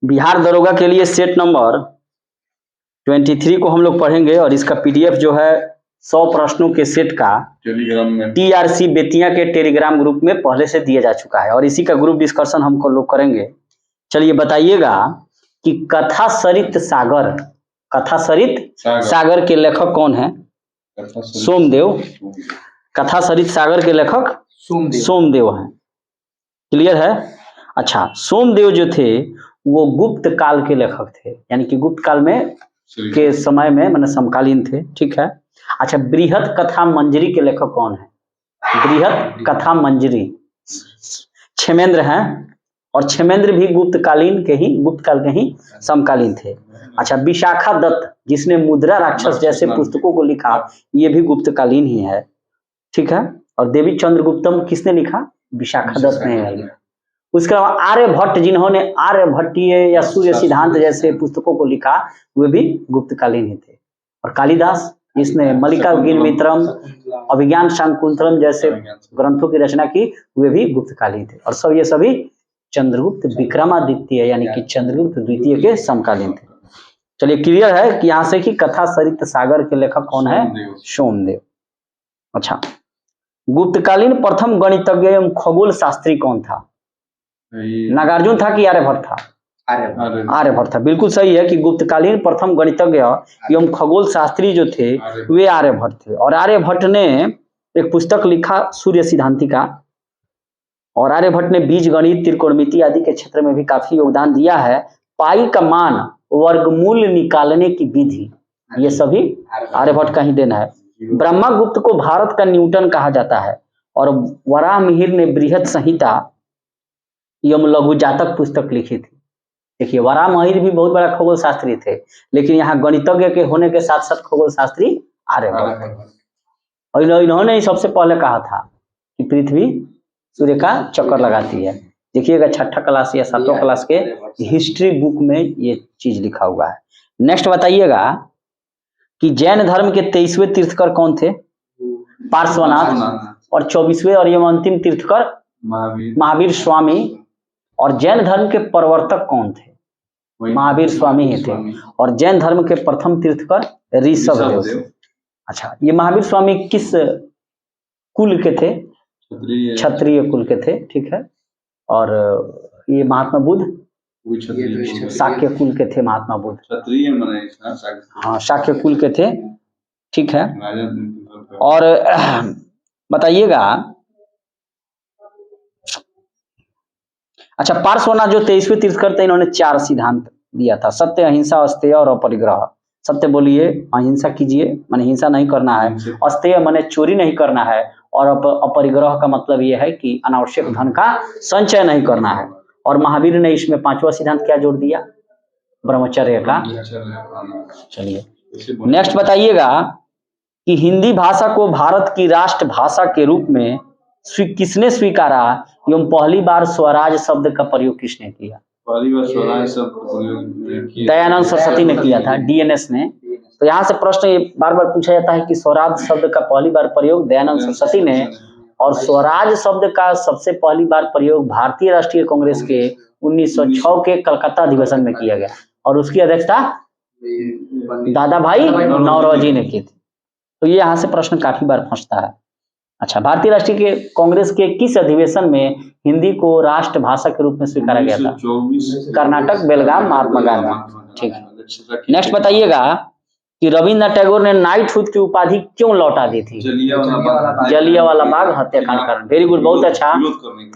बिहार दरोगा के लिए सेट नंबर 23 को हम लोग पढ़ेंगे और इसका पीडीएफ जो है 100 प्रश्नों के सेट का टेलीग्राम में टीआरसी बेतिया के टेलीग्राम ग्रुप में पहले से दिया जा चुका है और इसी का ग्रुप डिस्कशन हम लोग करेंगे। चलिए बताइएगा कि कथा सरित सागर के लेखक कौन है? सोमदेव। कथा सरित सागर के लेखक सोमदेव हैं। क्लियर है? अच्छा, सोमदेव जो थे वो गुप्त काल के लेखक थे, यानी कि गुप्त काल में के समय में मतलब समकालीन थे। ठीक है। अच्छा, बृहत कथा मंजरी के लेखक कौन है? बृहत कथा मंजरी क्षेमेंद्र हैं और क्षेमेंद्र भी गुप्त काल के ही समकालीन थे। अच्छा, विशाखा दत्त जिसने मुद्रा राक्षस जैसे पुस्तकों को लिखा, ये भी गुप्तकालीन ही है। ठीक है। और देवी चंद्रगुप्तम किसने लिखा? विशाखा दत्त ने लिखा। उसके अलावा आर्यभट्ट जिन्होंने आर्यभट्टीय या सूर्य सिद्धांत जैसे पुस्तकों को लिखा, वे भी गुप्तकालीन ही थे। और कालिदास जिसने मल्लिका गिनमित्रम, अभिज्ञान शाकुंतलम जैसे ग्रंथों की रचना की, वे भी गुप्तकालीन थे। और सब ये सभी चंद्रगुप्त विक्रमादित्य यानी कि चंद्रगुप्त द्वितीय के समकालीन थे। चलिए, क्लियर है कि यहाँ से कि कथा सरित सागर के लेखक कौन है? सोमदेव। अच्छा, गुप्तकालीन प्रथम गणितज्ञ एवं खगोल शास्त्री कौन था? नागार्जुन था कि आर्यभट्ट था? आर्यभट्ट था। बिल्कुल सही है कि गुप्तकालीन प्रथम गणितज्ञ एवं खगोल शास्त्री जो थे वे आर्यभट्ट थे। और आर्यभट्ट ने एक पुस्तक लिखा सूर्य सिद्धांतिका, और आर्यभट्ट ने बीज गणित, त्रिकोणमिति आदि के क्षेत्र में भी काफी योगदान दिया है। पाई का मान, वर्गमूल निकालने की विधि, ये सभी आर्यभट्ट का ही देना है। ब्रह्मगुप्त को भारत का न्यूटन कहा जाता है। और वराहमिहिर ने बृहत संहिता एवं लघु जातक पुस्तक लिखी थी। देखिए, वराहमिहिर भी बहुत बड़ा खगोल शास्त्री थे, लेकिन यहाँ गणितज्ञ के होने के साथ साथ खगोल शास्त्री आर्यभट्ट। और इन्होंने ही सबसे पहले कहा था कि पृथ्वी सूर्य का चक्कर लगाती है। देखिएगा 6ठा क्लास या 7वां क्लास के हिस्ट्री बुक में ये चीज लिखा हुआ है। नेक्स्ट बताइएगा कि जैन धर्म के 23वें तीर्थकर कौन थे? पार्श्वनाथ। और 24वें और एवं अंतिम तीर्थकर महावीर स्वामी। और जैन धर्म के प्रवर्तक कौन थे? महावीर स्वामी ही थे। और जैन धर्म के प्रथम तीर्थकर ऋषभदेव। अच्छा, ये महावीर स्वामी किस कुल के थे? क्षत्रिय कुल के थे। ठीक है। और ये महात्मा बुद्ध शाक्य कुल के थे। महात्मा बुद्ध हाँ, शाक्य कुल के थे। ठीक है। और बताइएगा, अच्छा, पार्श्वनाथ जो 23वें तीर्थकर थे, इन्होंने 4 सिद्धांत दिया था: सत्य, अहिंसा, अस्तेय और अपरिग्रह। सत्य बोलिए, अहिंसा कीजिए, माने हिंसा नहीं करना है। अस्तेय माने चोरी नहीं करना है। और अपरिग्रह का मतलब यह है कि अनावश्यक धन का संचय नहीं करना है। और महावीर ने इसमें 5वां सिद्धांत क्या जोड़ दिया? ब्रह्मचर्य का। चलिए, नेक्स्ट बताइएगा कि हिंदी भाषा को भारत की राष्ट्र भाषा के रूप में किसने स्वीकारा एवं पहली बार स्वराज शब्द का प्रयोग किसने किया? पहली बार स्वराज शब्द का प्रयोग दयानंद सरस्वती ने किया था, डीएनएस ने। तो यहाँ से प्रश्न ये बार बार पूछा जाता है कि स्वराज शब्द का पहली बार प्रयोग दयानंद सरस्वती ने, और स्वराज शब्द का सबसे पहली बार प्रयोग भारतीय राष्ट्रीय कांग्रेस के 1906 के कलकत्ता अधिवेशन में किया गया। और उसकी अध्यक्षता दादा भाई नौरोजी ने की थी। तो ये यहाँ से प्रश्न काफी बार फंसता है। अच्छा, भारतीय राष्ट्रीय कांग्रेस के किस अधिवेशन में हिंदी को राष्ट्र भाषा के रूप में स्वीकारा गया था? कर्नाटक, बेलगाम, महात्मा गांधी। ठीक है। नेक्स्ट बताइएगा कि रविन्द्रनाथ टैगोर ने नाइटहुड की उपाधि क्यों लौटा दी थी? जलियांवाला बाग हत्याकांड कारण। वेरी गुड, बहुत अच्छा।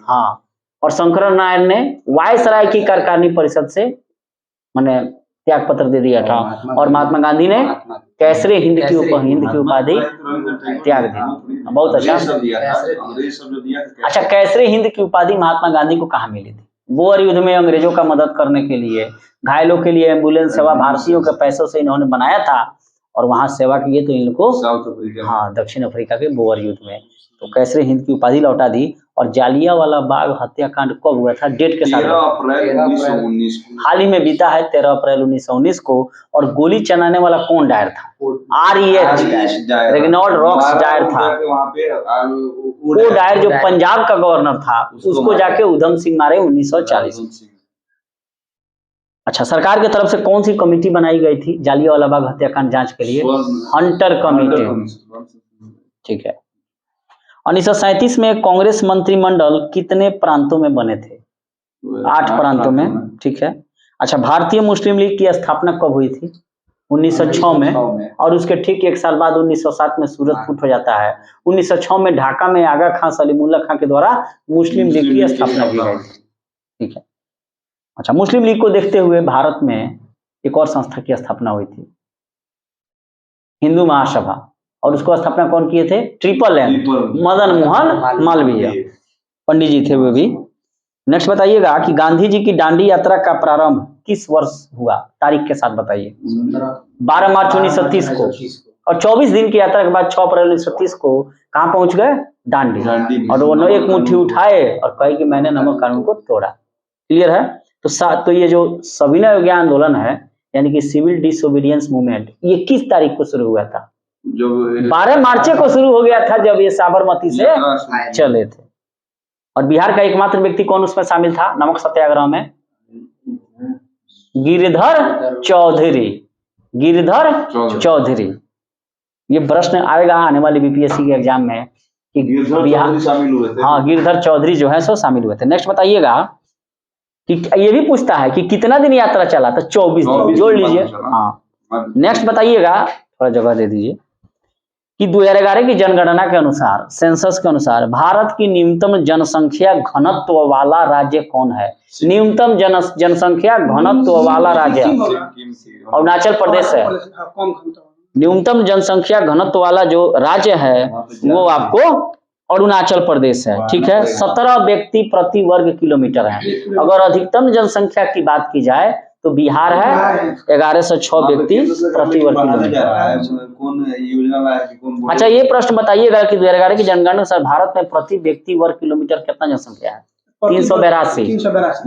हाँ। और शंकर नारायण ने वायसराय की कार्यकारिणी परिषद से माने त्याग पत्र दे दिया था। और महात्मा गांधी ने कैसरे हिंद की उपाधि त्याग दी। बहुत अच्छा। अच्छा, कैसरे हिंद की उपाधि महात्मा गांधी को कहाँ मिली थी? बोअर युद्ध में अंग्रेजों का मदद करने के लिए, घायलों के लिए एम्बुलेंस सेवा भारतीयों के पैसों से इन्होंने बनाया था और वहां सेवा किए तो इनको हाँ, दक्षिण अफ्रीका के बोअर युद्ध में। तो कैसरे हिंद की उपाधि लौटा दी। और जालियांवाला बाग हत्याकांड कब हुआ था? डेट के साथ 13 अप्रैल 1919 हाल ही में बीता है, 13 अप्रैल 1919 को। और गोली चलाने वाला कौन डायर था? REH रेगिनाल्ड रॉक्स डायर था। वो डायर जो पंजाब का गवर्नर था, उसको जाके उधम सिंह मारे 1940। अच्छा, सरकार की तरफ से कौन सी कमेटी बनाई गई थी जालियांवाला बाग हत्याकांड जांच के लिए? Hunter committee. ठीक है। 1937 में कांग्रेस मंत्रिमंडल कितने प्रांतों में बने थे? 8 प्रांतों में। ठीक है। अच्छा, भारतीय मुस्लिम लीग की स्थापना कब हुई थी? 1906 में। और उसके ठीक 1 साल बाद 1907 में सूरत फूट हो जाता है। 1906 में ढाका में आगा खां सलीमुल्लाह खां के द्वारा मुस्लिम लीग की स्थापना की गई थी। ठीक है। अच्छा, मुस्लिम लीग को देखते हुए भारत में एक और संस्था की स्थापना हुई थी, हिंदू महासभा। और उसको स्थापना कौन किए थे? ट्रिपल एन, मदन मोहन मालवीय पंडित जी थे वे भी। नेक्स्ट बताइएगा कि गांधी जी की दांडी यात्रा का प्रारंभ किस वर्ष हुआ? तारीख के साथ बताइए। 12 मार्च 1930 को। और 24 दिन की यात्रा के बाद 6 अप्रैल 1930 को कहाँ पहुंच गए? दांडी। और वो एक मुट्ठी उठाए और कहे कि मैंने नमक कानून को तोड़ा। क्लियर है? तो ये जो सविनय अवज्ञा आंदोलन है, यानी कि सिविल डिसोबीडियंस मूवमेंट, ये किस तारीख को शुरू हुआ था? जो 12 मार्च को शुरू हो गया था, जब ये साबरमती से चले थे। और बिहार का एकमात्र व्यक्ति कौन उसमें शामिल था नमक सत्याग्रह में? गिरधर चौधरी। गिरधर चौधरी। ये प्रश्न आएगा आने वाले बीपीएससी के एग्जाम में कि बिहार शामिल हुए थे। हाँ, गिरधर चौधरी जो है सो शामिल हुए थे। नेक्स्ट बताइएगा कि ये भी पूछता है कि कितना दिन यात्रा चला था? 24 दिन, जोड़ लीजिए। हाँ। नेक्स्ट बताइएगा, थोड़ा जगह दे दीजिए, कि 2011 की जनगणना के अनुसार, सेंसस के अनुसार भारत की न्यूनतम जनसंख्या घनत्व वाला राज्य कौन है? न्यूनतम जनसंख्या घनत्व वाला राज्य अरुणाचल प्रदेश है। न्यूनतम जनसंख्या घनत्व वाला जो राज्य है वो आपको अरुणाचल प्रदेश है। ठीक है। 17 व्यक्ति प्रति वर्ग किलोमीटर है। अगर अधिकतम जनसंख्या की बात की जाए तो बिहार है 1106 व्यक्ति प्रति वर्ग किलोमीटर। अच्छा, ये प्रश्न बताइएगा कि 2011 की जनगणना अनुसार भारत में प्रति व्यक्ति वर्ग किलोमीटर कितना जनसंख्या है? 382।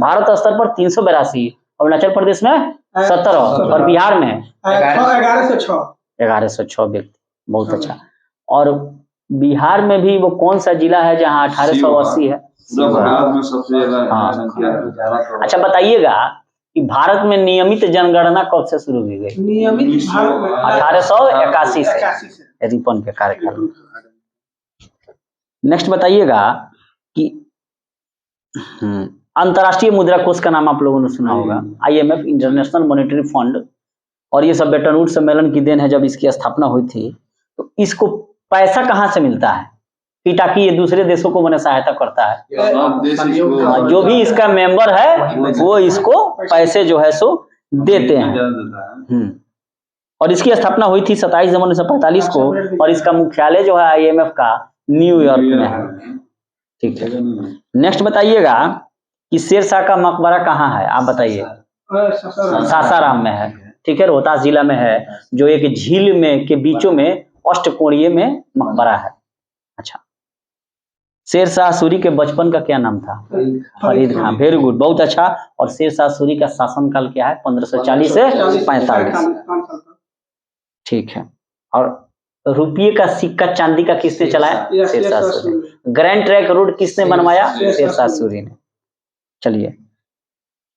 भारत स्तर पर 382, अरुणाचल प्रदेश में 17 और बिहार में 1106 व्यक्ति। बहुत अच्छा। और बिहार में भी वो कौन सा जिला है जहाँ 1880 है? हाँ। अच्छा, बताइएगा कि भारत में नियमित जनगणना कब से शुरू की गई? नियमित 1881 से, रिपन के कार्यकाल में। नेक्स्ट बताइएगा कि अंतर्राष्ट्रीय मुद्रा कोष का नाम आप लोगों ने सुना होगा, IMF, इंटरनेशनल मॉनेटरी फंड। और ये सब बेटन वुड्स सम्मेलन की देन है जब इसकी स्थापना हुई थी। तो इसको पैसा कहाँ से मिलता है कि ताकि ये दूसरे देशों को मैंने सहायता करता है? जो भी इसका मेंबर है वो इसको पैसे जो है सो देते हैं। और इसकी स्थापना हुई थी 27 जनवरी 1945 को। और इसका मुख्यालय जो है IMF का न्यूयॉर्क में है। ठीक है। नेक्स्ट बताइएगा कि शेरशाह का मकबरा कहाँ है? आप बताइए। सासाराम में है। ठीक है, रोहतास जिला में है, जो एक झील में के बीचों में अष्टकोणीय में मकबरा है। अच्छा, शेरशाह सूरी के बचपन का क्या नाम था? फरीद खान। वेरी गुड, बहुत अच्छा। और शेरशाह सूरी का शासनकाल क्या है? 1540 से 45। ठीक है। और रुपये का सिक्का चांदी का किसने चलाया? Shershah Suri. Grand trunk road किसने बनवाया? शेरशाह सूरी ने। चलिए,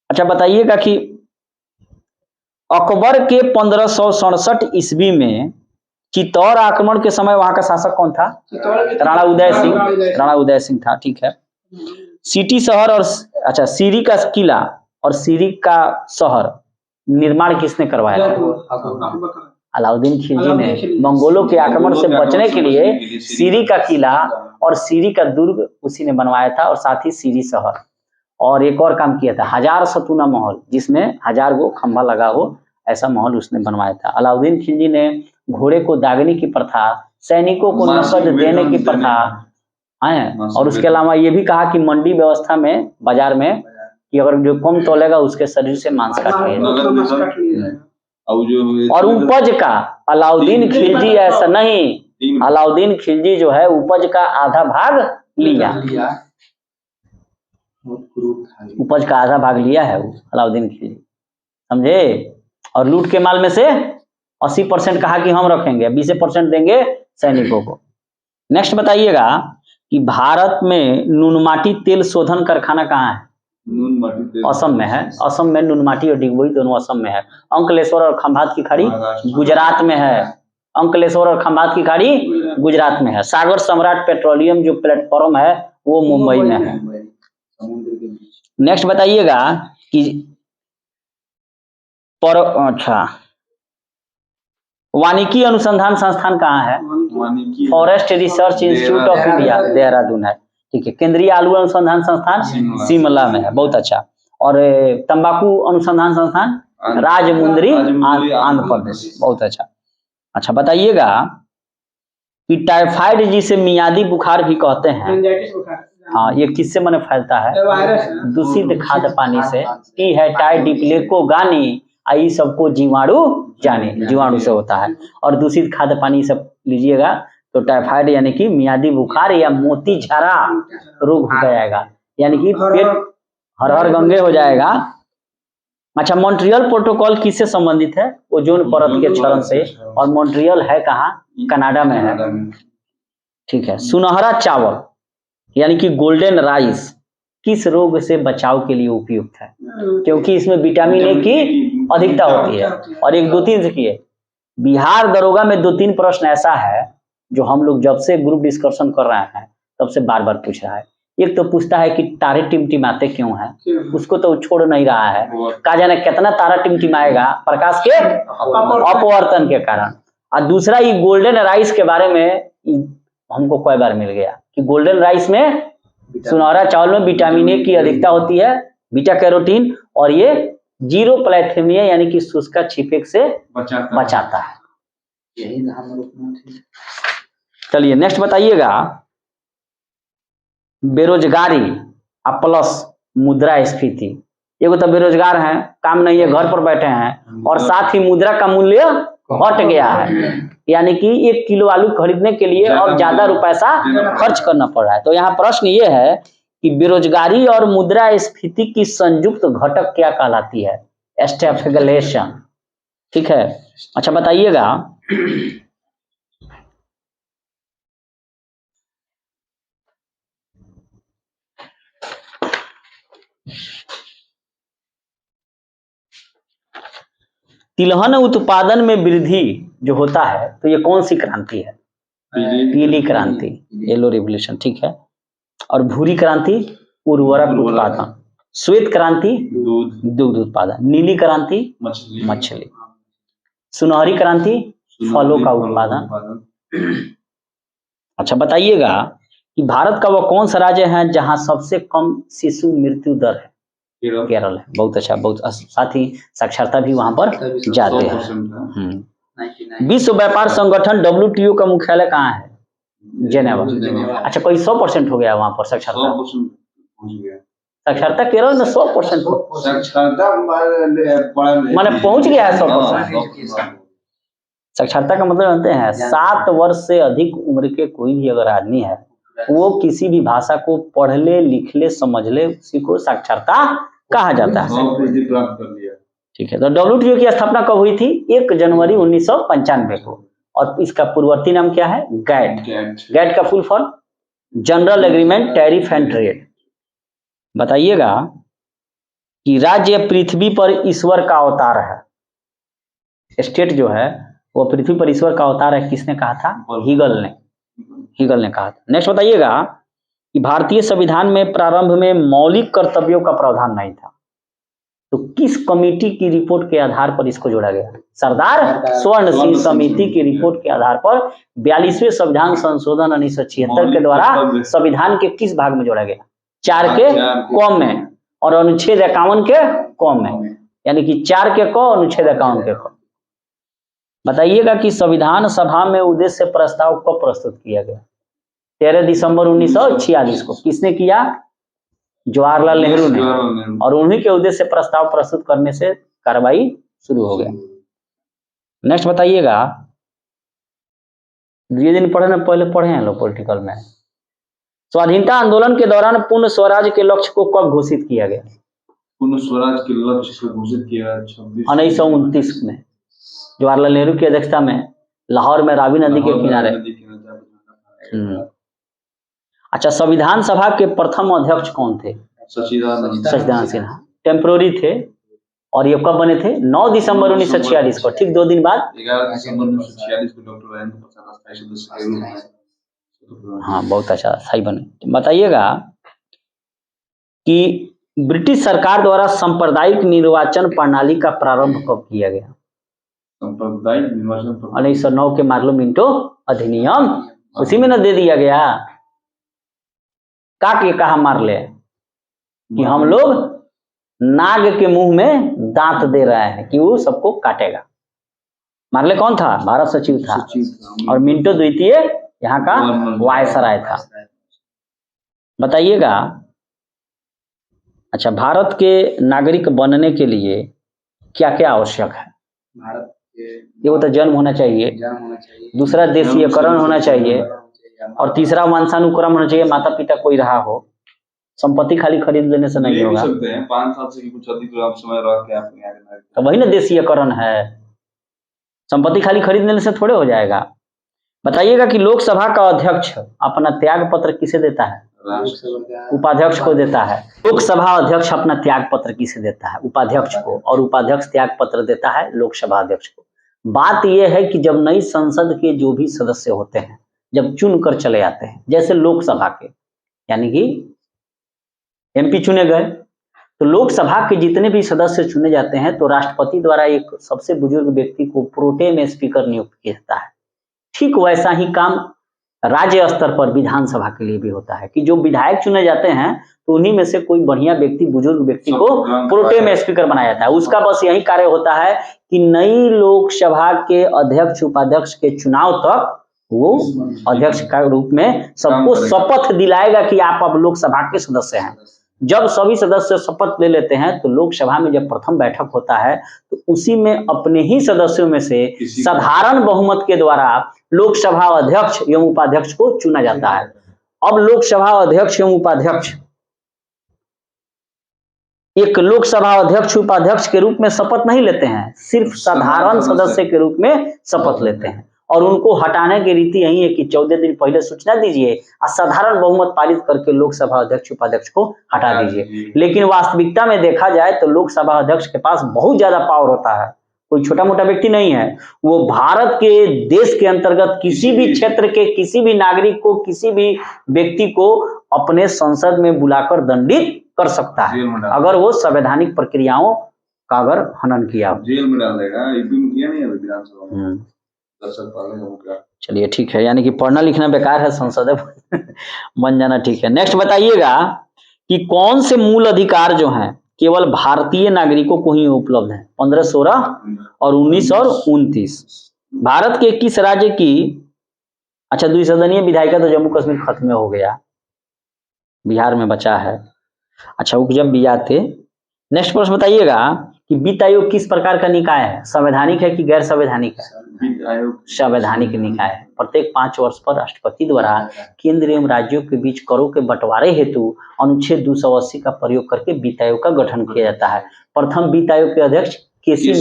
अच्छा बताइएगा कि अकबर के 1567 ईस्वी में चित्तौड़ आक्रमण के समय वहां का शासक कौन था? राणा उदय सिंह। राणा उदय सिंह था। ठीक है। सिटी शहर और अच्छा सीरी का किला और सीरी का शहर निर्माण किसने करवाया था? अलाउद्दीन खिलजी ने। मंगोलों के आक्रमण से बचने के लिए सीरी का किला और सीरी का दुर्ग उसी ने बनवाया था, और साथ ही सीरी शहर। और एक और काम किया था, 1000 सतूना महल, जिसमें 1000 गो खंभा लगा हो, ऐसा महल उसने बनवाया था। अलाउद्दीन खिलजी ने घोड़े को दागने की प्रथा, सैनिकों को नकद देने की प्रथा है, और उसके अलावा ये भी कहा कि मंडी व्यवस्था में, बाजार में, कि अगर जो कम तोलेगा उसके शरीर से मांस काट लिया। और उपज का अलाउद्दीन खिलजी ऐसा नहीं, अलाउद्दीन खिलजी जो है उपज का आधा भाग लिया। उपज का आधा भाग लिया है अलाउद्दीन खिलजी, समझे। और लूट के माल में से 80% कहा कि हम रखेंगे, 20% देंगे सैनिकों को। नेक्स्ट बताइएगा कि भारत में नूनमाटी तेल शोधन कारखाना कहाँ है? असम में है। असम में नुनमाटी और डिगबोई दोनों असम में है। अंकलेश्वर और खंभात की खाड़ी गुजरात में है। अंकलेश्वर और खंभात की खाड़ी गुजरात में है। सागर सम्राट पेट्रोलियम जो प्लेटफॉर्म है वो मुंबई में है। नेक्स्ट बताइएगा कि अच्छा वानिकी अनुसंधान संस्थान कहाँ है? Forest research institute of India Dehradun है। ठीक है। केंद्रीय आलू अनुसंधान संस्थान शिमला में है। बहुत अच्छा। और तंबाकू अनुसंधान संस्थान राजमुंदरी आंध्र प्रदेश। बहुत अच्छा। अच्छा बताइएगा कि टाइफाइड जिसे मियादी बुखार भी कहते हैं, हाँ, ये किससे मन फैलता है? दूषित खाद्य पानी से। टी है टाई डिप्लेको गानी आई सबको जीवाणु जाने, जीवाणु से होता है। और दूषित खाद्य पानी सब लीजिएगा तो टाइफाइड यानी कि मियादी बुखार या मोती झारा रोग हो जाएगा, यानी कि पेट हर हर गंगे हो जाएगा। अच्छा मॉन्ट्रियल प्रोटोकॉल किससे संबंधित है? ओजोन परत के क्षरण से। और मॉन्ट्रियल है कहाँ? कनाडा में है। ठीक है। सुनहरा चावल यानी कि गोल्डन राइस किस रोग से बचाव के लिए उपयुक्त है? क्योंकि इसमें विटामिन ए की अधिकता होती है। और एक 2-3 देखिए, बिहार दरोगा में 2-3 प्रश्न ऐसा है जो हम लोग जब से ग्रुप डिस्कशन कर रहे हैं तब से बार बार पूछ रहा है। एक तो पूछता है कि तारे टिमटिमाते क्यों हैं, उसको तो छोड़ नहीं रहा है। कहा जाने कितना तारा टिमटिमाएगा? प्रकाश के अपवर्तन के कारण। और दूसरा ये गोल्डन राइस के बारे में हमको कई बार मिल गया कि गोल्डन राइस में सुनहरा चावल में विटामिन ए की अधिकता होती है, बीटा कैरोटीन, और ये जीरो प्लैथेमिया यानी कि शुष्का छिपेक से बचाता है। यही हम लोग। चलिए नेक्स्ट बताइएगा, बेरोजगारी प्लस मुद्रास्फीति। एगो तो बेरोजगार हैं, काम नहीं है, घर पर बैठे हैं, और साथ ही मुद्रा का मूल्य घट गया है, यानी कि 1 किलो आलू खरीदने के लिए अब ज्यादा पैसा खर्च करना पड़ रहा है। तो यहाँ प्रश्न ये है कि बेरोजगारी और मुद्रास्फीति की संयुक्त घटक क्या कहलाती है? स्टैगफ्लेशन। ठीक है। अच्छा बताइएगा, तिलहन उत्पादन में वृद्धि जो होता है तो ये कौन सी क्रांति है? पीली क्रांति, येलो रिवोल्यूशन। ठीक है। और भूरी क्रांति उर्वरक उत्पादन, श्वेत क्रांति दूध उत्पादन, नीली क्रांति मछली, सुनहरी क्रांति फलों का उत्पादन। अच्छा बताइएगा कि भारत का वह कौन सा राज्य है जहां सबसे कम शिशु मृत्यु दर है? केरल है। बहुत अच्छा। बहुत साथ ही साक्षरता भी वहां पर जाते हैं। विश्व व्यापार संगठन WTO का मुख्यालय कहाँ है? जेनेवा। अच्छा कोई 100% हो गया वहां पर साक्षरता? साक्षरता केरल में 100% माने पहुंच गया है 100%। साक्षरता का मतलब जानते हैं? 7 वर्ष से अधिक उम्र के कोई भी अगर आदमी है वो किसी भी भाषा को पढ़ ले, लिख ले, समझ ले, उसी को साक्षरता कहा जाता है। ठीक है। तो WTO की स्थापना कब हुई थी? 1 जनवरी 1995 को। और इसका पूर्ववर्ती नाम क्या है? गैट। गैट का full form general agreement tariff and trade. बताइएगा कि राज्य पृथ्वी पर ईश्वर का अवतार है। स्टेट जो है वो पृथ्वी पर ईश्वर का अवतार है, किसने कहा था? हीगल ने कहा था। नेक्स्ट बताइएगा कि भारतीय संविधान में प्रारंभ में मौलिक कर्तव्यों का प्रावधान नहीं था, तो किस कमेटी की रिपोर्ट के आधार पर इसको जोड़ा गया? सरदार स्वर्ण सिंह समिति की रिपोर्ट के आधार पर 42वें संविधान संशोधन 1976 के द्वारा संविधान के किस भाग में जोड़ा गया? 4 के क में और अनुच्छेद 51 के क में, यानी कि 4 के क अनुच्छेद 51 के क। बताइएगा कि संविधान सभा में उद्देश्य प्रस्ताव कब प्रस्तुत किया गया? 13 दिसंबर 1946 को। किसने किया? जवाहरलाल नेहरू ने। और उन्हीं के उद्देश्य प्रस्ताव प्रस्तुत करने से कार्रवाई शुरू हो गया। नेक्स्ट बताइएगा, ये दिन पढ़े में पहले पढ़े हैं लोग पॉलिटिकल में। स्वाधीनता आंदोलन के दौरान पूर्ण स्वराज के लक्ष्य को कब घोषित किया गया? पूर्ण स्वराज के लक्ष्य को घोषित किया 1929 में जवाहरलाल नेहरू की अध्यक्षता में लाहौर में रावी नदी के किनारे। अच्छा संविधान सभा के प्रथम अध्यक्ष कौन थे? सच्चिदानंद सिन्हा। टेम्पोररी थे। और ये कब बने थे? 9 दिसंबर 1946 को, ठीक 2 दिन बाद। 11 दिसंबर 1946 को डॉक्टर राजेंद्र प्रसाद अस्थायी सदस्य के रूप में। हाँ, बहुत अच्छा, सही बने। बताइएगा कि ब्रिटिश सरकार द्वारा सांप्रदायिक निर्वाचन प्रणाली का प्रारंभ कब किया गया? सांप्रदायिक निर्वाचन 1909 के मार्लो मिंटो अधिनियम, उसी में न दे दिया गया। के कहा मार्ले कि हम लोग नाग के मुंह में दांत दे रहे हैं कि वो सबको काटेगा। मार्ले कौन था? भारत सचिव था। और मिंटो द्वितीय यहाँ का वायसराय था। बताइएगा, अच्छा, भारत के नागरिक बनने के लिए क्या क्या आवश्यक है? भारत के ये तो जन्म होना चाहिए, दूसरा देशीयकरण होना चाहिए, और तीसरा वंशानुक्रम होना चाहिए, माता पिता कोई रहा हो। संपत्ति खाली खरीद लेने से नहीं होगा। 5 साल से कुछ अधिक समय रह के आप यहाँ के तो वही ना देशीयकरण है, संपत्ति खाली खरीद लेने से थोड़े हो जाएगा। बताइएगा कि लोकसभा का अध्यक्ष अपना त्याग पत्र किसे देता है? उपाध्यक्ष को देता है। लोकसभा अध्यक्ष अपना त्याग पत्र किसे देता है? उपाध्यक्ष को। और उपाध्यक्ष त्याग पत्र देता है लोकसभा अध्यक्ष को। बात यह है कि जब नई संसद के जो भी सदस्य होते हैं, जब चुन कर चले आते हैं, जैसे लोकसभा के यानी कि एमपी चुने गए, तो लोकसभा के जितने भी सदस्य चुने जाते हैं तो राष्ट्रपति द्वारा एक सबसे बुजुर्ग व्यक्ति को प्रोटेम स्पीकर नियुक्त किया जाता है। ठीक वैसा ही काम राज्य स्तर पर विधानसभा के लिए भी होता है कि जो विधायक चुने जाते हैं तो उन्हीं में से कोई बढ़िया व्यक्ति, बुजुर्ग व्यक्ति को प्रोटेम स्पीकर बनाया जाता है। उसका बस यही कार्य होता है कि नई लोकसभा के अध्यक्ष उपाध्यक्ष के चुनाव तक वो अध्यक्ष का रूप में सबको शपथ दिलाएगा कि आप अब लोकसभा के सदस्य हैं। जब सभी सदस्य शपथ ले लेते हैं तो लोकसभा में जब प्रथम बैठक होता है तो उसी में अपने ही सदस्यों में से साधारण बहुमत के द्वारा लोकसभा अध्यक्ष एवं उपाध्यक्ष को चुना जाता है। अब लोकसभा अध्यक्ष एवं उपाध्यक्ष एक लोकसभा अध्यक्ष उपाध्यक्ष के रूप में शपथ नहीं लेते हैं, सिर्फ साधारण सदस्य के रूप में शपथ लेते हैं। और उनको हटाने की रीति यही है कि 14 दिन पहले सूचना दीजिए और साधारण बहुमत पारित करके लोकसभा अध्यक्ष उपाध्यक्ष को हटा दीजिए। लेकिन वास्तविकता में देखा जाए तो लोकसभा अध्यक्ष के पास बहुत ज्यादा पावर होता है, कोई छोटा मोटा व्यक्ति नहीं है। वो भारत के देश के अंतर्गत किसी भी क्षेत्र के किसी भी नागरिक को, किसी भी व्यक्ति को अपने संसद में बुलाकर दंडित कर सकता है अगर वो संवैधानिक प्रक्रियाओं का अगर हनन किया। जेल में डाल देगा, किया नहीं है विधानसभा में। चलिए ठीक है, यानी कि पढ़ना लिखना बेकार है, संसद बन जाना ठीक है। नेक्स्ट बताइएगा कि कौन से मूल अधिकार जो हैं केवल भारतीय नागरिकों को ही उपलब्ध है? 15, 16 और 19 और 29। भारत के 21 राज्य की, अच्छा, द्विसदनीय विधायिका तो जम्मू कश्मीर खत्म हो गया, बिहार में बचा है। अच्छा, उपजम बिया थे। नेक्स्ट प्रश्न बताइएगा कि वित्त आयोग किस प्रकार का निकाय है? संवैधानिक है कि गैर संवैधानिक है? संवैधानिक निकाय है। प्रत्येक 5 वर्ष पर राष्ट्रपति द्वारा केंद्र एवं राज्यों के बीच करों के बंटवारे हेतु अनुच्छेद 280 का प्रयोग करके वित्त आयोग का गठन किया जाता है। प्रथम वित्त आयोग के अध्यक्ष केसी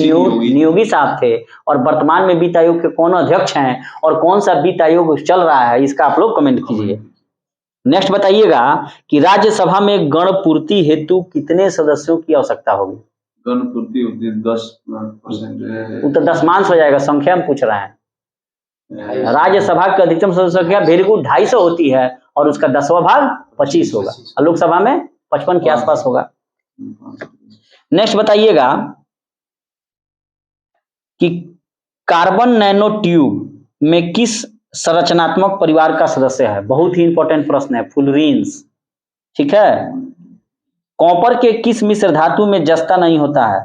नियोगी साहब थे। और वर्तमान में वित्त आयोग के कौन अध्यक्ष हैं और कौन सा वित्त आयोग चल रहा है, इसका आप लोग कमेंट कीजिए। नेक्स्ट बताइएगा कि राज्यसभा में गण पूर्ति हेतु कितने सदस्यों की आवश्यकता होगी? गण पूर्ति होती है 10%। उत्तर 10 हो जाएगा, संख्या हम पूछ रहे हैं। राज्यसभा की अधिकतम सदस्य संख्या वेरी गुड 250 होती है और उसका 10वां भाग 25 होगा। लोकसभा में 55 के आसपास होगा। नेक्स्ट बताइएगा कि कार्बन नैनो ट्यूब में किस संरचनात्मक परिवार का सदस्य है? बहुत ही इंपॉर्टेंट प्रश्न है, फुलरीन्स। ठीक है। कॉपर के किस मिश्र धातु में जस्ता नहीं होता है?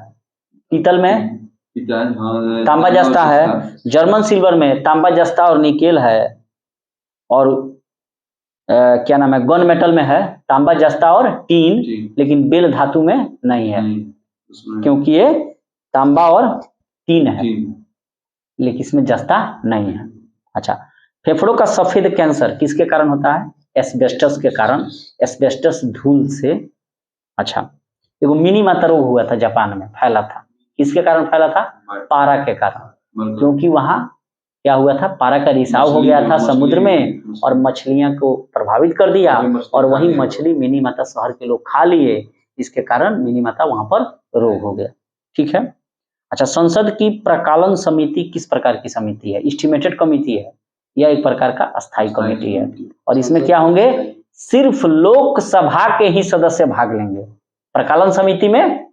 पीतल में तांबा जस्ता है, जर्मन सिल्वर में तांबा जस्ता और निकेल है, और क्या नाम है, गन मेटल में है तांबा जस्ता और टीन, लेकिन बेल धातु में नहीं है क्योंकि ये तांबा और टीन है, लेकिन इसमें जस्ता नहीं है। अच्छा, फेफड़ों का सफेद कैंसर किसके कारण होता है? एस्बेस्टस के कारण, एस्बेस्टस धूल से। अच्छा, एगो मिनी माता रोग हुआ था, जापान में फैला था। किसके कारण फैला था? पारा के कारण, क्योंकि वहां क्या हुआ था, पारा का रिसाव हो गया था समुद्र में और मछलियां को प्रभावित कर दिया, और वही मछली मिनी माता शहर के लोग खा लिए, इसके कारण मिनीमाता वहां पर रोग हो गया। ठीक है। अच्छा, संसद की प्रकालन समिति किस प्रकार की समिति है? एस्टिमेटेड कमेटी है या एक प्रकार का अस्थायी कमेटी है? और इसमें क्या होंगे? सिर्फ लोकसभा के ही सदस्य भाग लेंगे। प्रकालन समिति में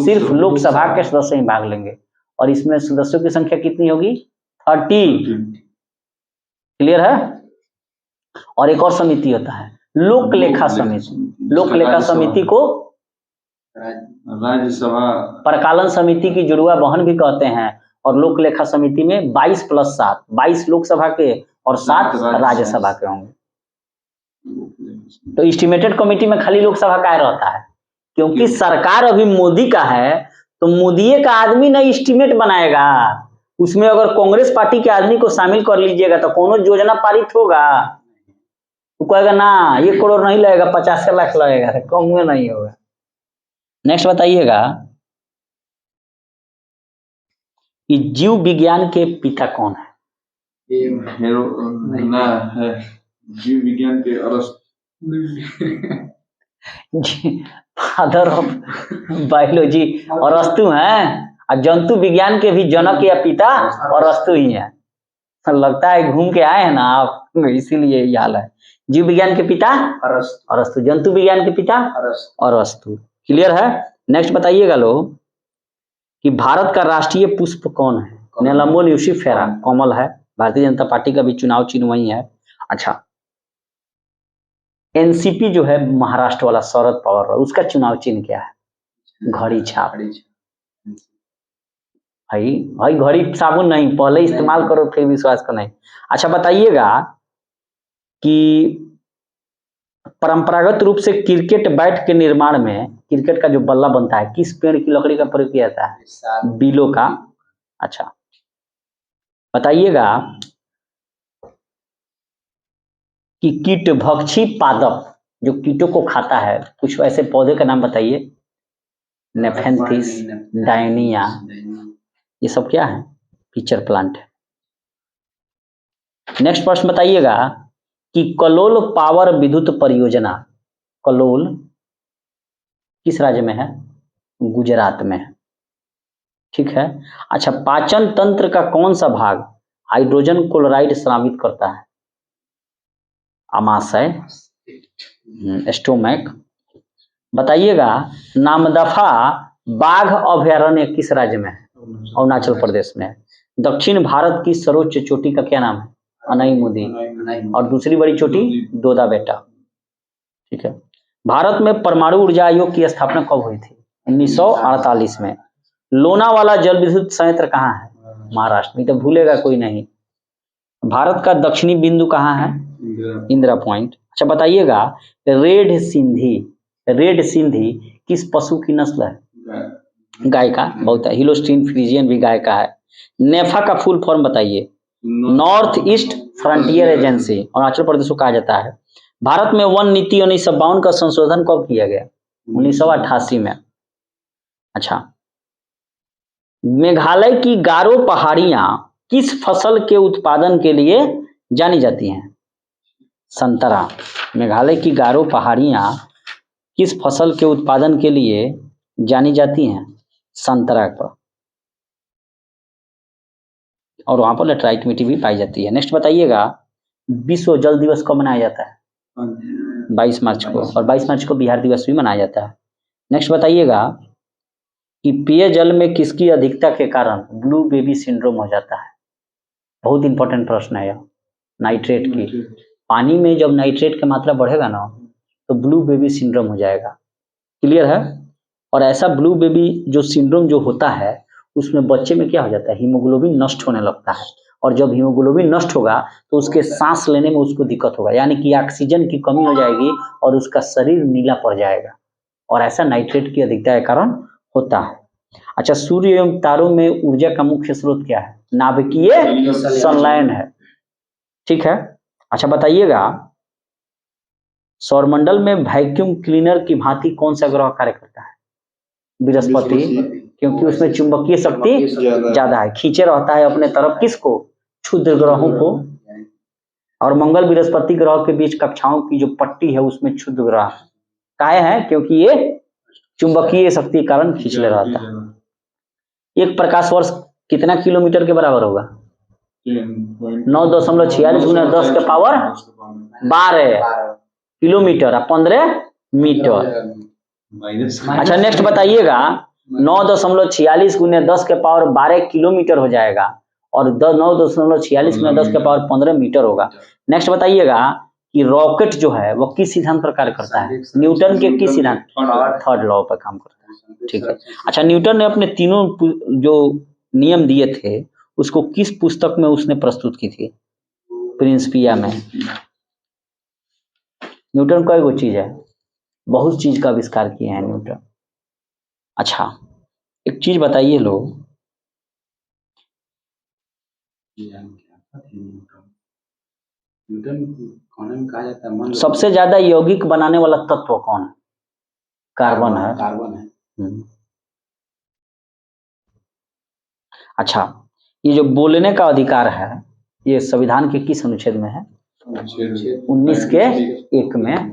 सिर्फ लोकसभा के सदस्य ही भाग लेंगे और इसमें सदस्यों की संख्या कितनी होगी? 30। क्लियर है? और एक और समिति होता है लोक लेखा समिति। लोक लेखा समिति को राज्यसभा प्रकालन समिति की जुड़वा बहन भी कहते हैं। और लोक लेखा समिति में 22 + 7, 22 लोकसभा के और 7 राज्यसभा के होंगे। तो एस्टिमेटेड कमेटी में खाली लोकसभा का रहता है, क्योंकि सरकार अभी मोदी का है, तो मोदी का आदमी ना एस्टिमेट बनाएगा। उसमें अगर कांग्रेस पार्टी के आदमी को शामिल कर लीजिएगा तो कौन योजना पारित होगा? तो कहेगा ना 1 करोड़ नहीं लगेगा, 50 लाख लगेगा, कम में नहीं होगा। नेक्स्ट बताइएगा कि जीव विज्ञान के पिता कौन है? जीव विज्ञान के फादर ऑफ बायोलॉजी अरस्तु हैं। और जंतु विज्ञान के भी जनक या पिता अरस्तु ही हैं। लगता है घूम के आए हैं ना आप, इसीलिए ये हाल है। जीव विज्ञान के पिता अरस्तु, जंतु विज्ञान के पिता अरस्तु। क्लियर है? नेक्स्ट बताइएगा लोग कि भारत का राष्ट्रीय पुष्प कौन है? नेलम्बो न्यूसिफेरा, कमल है। भारतीय जनता पार्टी का भी चुनाव चिन्ह वही है। अच्छा, एनसीपी जो है महाराष्ट्र वाला शरद पवार, उसका चुनाव चिन्ह क्या है? घड़ी छाप। भाई घड़ी साबुन नहीं, पहले इस्तेमाल करो फिर विश्वास का नहीं। अच्छा बताइएगा कि परंपरागत रूप से क्रिकेट बैट के निर्माण में क्रिकेट का जो बल्ला बनता है किस पेड़ की लकड़ी का प्रयोग किया जाता है? बीलो का। अच्छा बताइएगा कि कीट भक्षी पादप जो कीटों को खाता है, कुछ ऐसे पौधे का नाम बताइए। नेफेंथिस, डायनिया, ये सब क्या है? फीचर प्लांट है। नेक्स्ट प्रश्न बताइएगा कि कलोल पावर विद्युत परियोजना, कलोल किस राज्य में है? गुजरात में है। ठीक है। अच्छा, पाचन तंत्र का कौन सा भाग हाइड्रोजन क्लोराइड स्रावित करता है? आमाशय, स्टोमैक। बताइएगा नामदफा बाघ अभयारण्य किस राज्य में है? अरुणाचल प्रदेश में है। दक्षिण भारत की सर्वोच्च चोटी का क्या नाम है? अनाईमुदी। और दूसरी बड़ी चोटी दोदा बेटा। ठीक है। भारत में परमाणु ऊर्जा आयोग की स्थापना कब हुई थी? 1948 में। लोनावाला जल विद्युत संयंत्र कहाँ है? महाराष्ट्र में। तो भूलेगा कोई नहीं। भारत का दक्षिणी बिंदु कहाँ है? इंदिरा पॉइंट। अच्छा बताइएगा रेड सिंधी किस पशु की नस्ल है? गाय का। बहुत है। हिलोस्टीन फ्रीजियन भी गाय का है। नेफा का फुल फॉर्म बताइए। North East Frontier Agency, Arunachal Pradesh को कहा जाता है। भारत में वन नीति 1952 का संशोधन कब किया गया? 1988 में। अच्छा, मेघालय की गारो पहाड़ियां किस फसल के उत्पादन के लिए जानी जाती हैं? संतरा। मेघालय की गारो पहाड़ियां किस फसल के उत्पादन के लिए जानी जाती हैं? संतरा पर। और वहां पर लेटराइट मिट्टी भी पाई जाती है। नेक्स्ट बताइएगा विश्व जल दिवस कब मनाया जाता है? 22 मार्च को। और 22 मार्च को बिहार दिवस भी मनाया जाता है। नेक्स्ट बताइएगा कि पेयजल में किसकी अधिकता के कारण ब्लू बेबी सिंड्रोम हो जाता है? बहुत इंपॉर्टेंट प्रश्न है यह। नाइट्रेट की। पानी में जब नाइट्रेट की मात्रा बढ़ेगा ना तो ब्लू बेबी सिंड्रोम हो जाएगा। क्लियर है? और ऐसा ब्लू बेबी जो सिंड्रोम जो होता है उसमें बच्चे में क्या हो जाता है? हीमोग्लोबिन नष्ट होने लगता है। और जब हीमोग्लोबिन नष्ट होगा तो उसके सांस लेने में उसको दिक्कत होगा, यानी कि ऑक्सीजन की कमी हो जाएगी और उसका शरीर नीला पड़ जाएगा। और ऐसा नाइट्रेट की अधिकता के कारण होता है। अच्छा, सूर्य एवं तारों में ऊर्जा का मुख्य स्रोत क्या है? नाभिकीय संलयन है। ठीक है। अच्छा बताइएगा सौरमंडल में वैक्यूम क्लीनर की भांति कौन सा ग्रह कार्य करता है? बृहस्पति, क्योंकि उसमें चुंबकीय शक्ति ज्यादा है, खींचे रहता है अपने तरफ किसको? क्षुद्र ग्रहों को। और मंगल बृहस्पति ग्रह के बीच कक्षाओं की जो पट्टी है उसमें क्षुद्र ग्रह काहे है? क्योंकि ये चुंबकीय शक्ति के कारण खींच ले रहा था। एक प्रकाश वर्ष कितना किलोमीटर के बराबर होगा? 9.46 गुना 10 के पावर 12 किलोमीटर और 15 मीटर। अच्छा नेक्स्ट बताइएगा, 9.46 गुने 10 के पावर 12 किलोमीटर हो जाएगा और 9.46 गुने 10 के पावर 15 मीटर होगा। नेक्स्ट बताइएगा कि रॉकेट जो है वो किस सिद्धांत पर कार्य करता है? न्यूटन के किस सिद्धांत? थर्ड लॉ पर काम करता है। ठीक है। अच्छा न्यूटन ने अपने तीनों जो नियम दिए थे उसको किस पुस्तक में उसने प्रस्तुत की थी? प्रिंसिपिया में। न्यूटन कई गो चीज है, बहुत चीज का आविष्कार किए हैं न्यूटन। अच्छा एक चीज बताइए लोग, न्यूटन खाने में कहा जाता है सबसे ज्यादा यौगिक बनाने वाला तत्व कौन है? कार्बन है। कार्बन है। अच्छा ये जो बोलने का अधिकार है ये संविधान के किस अनुच्छेद में है? 19 के 1 में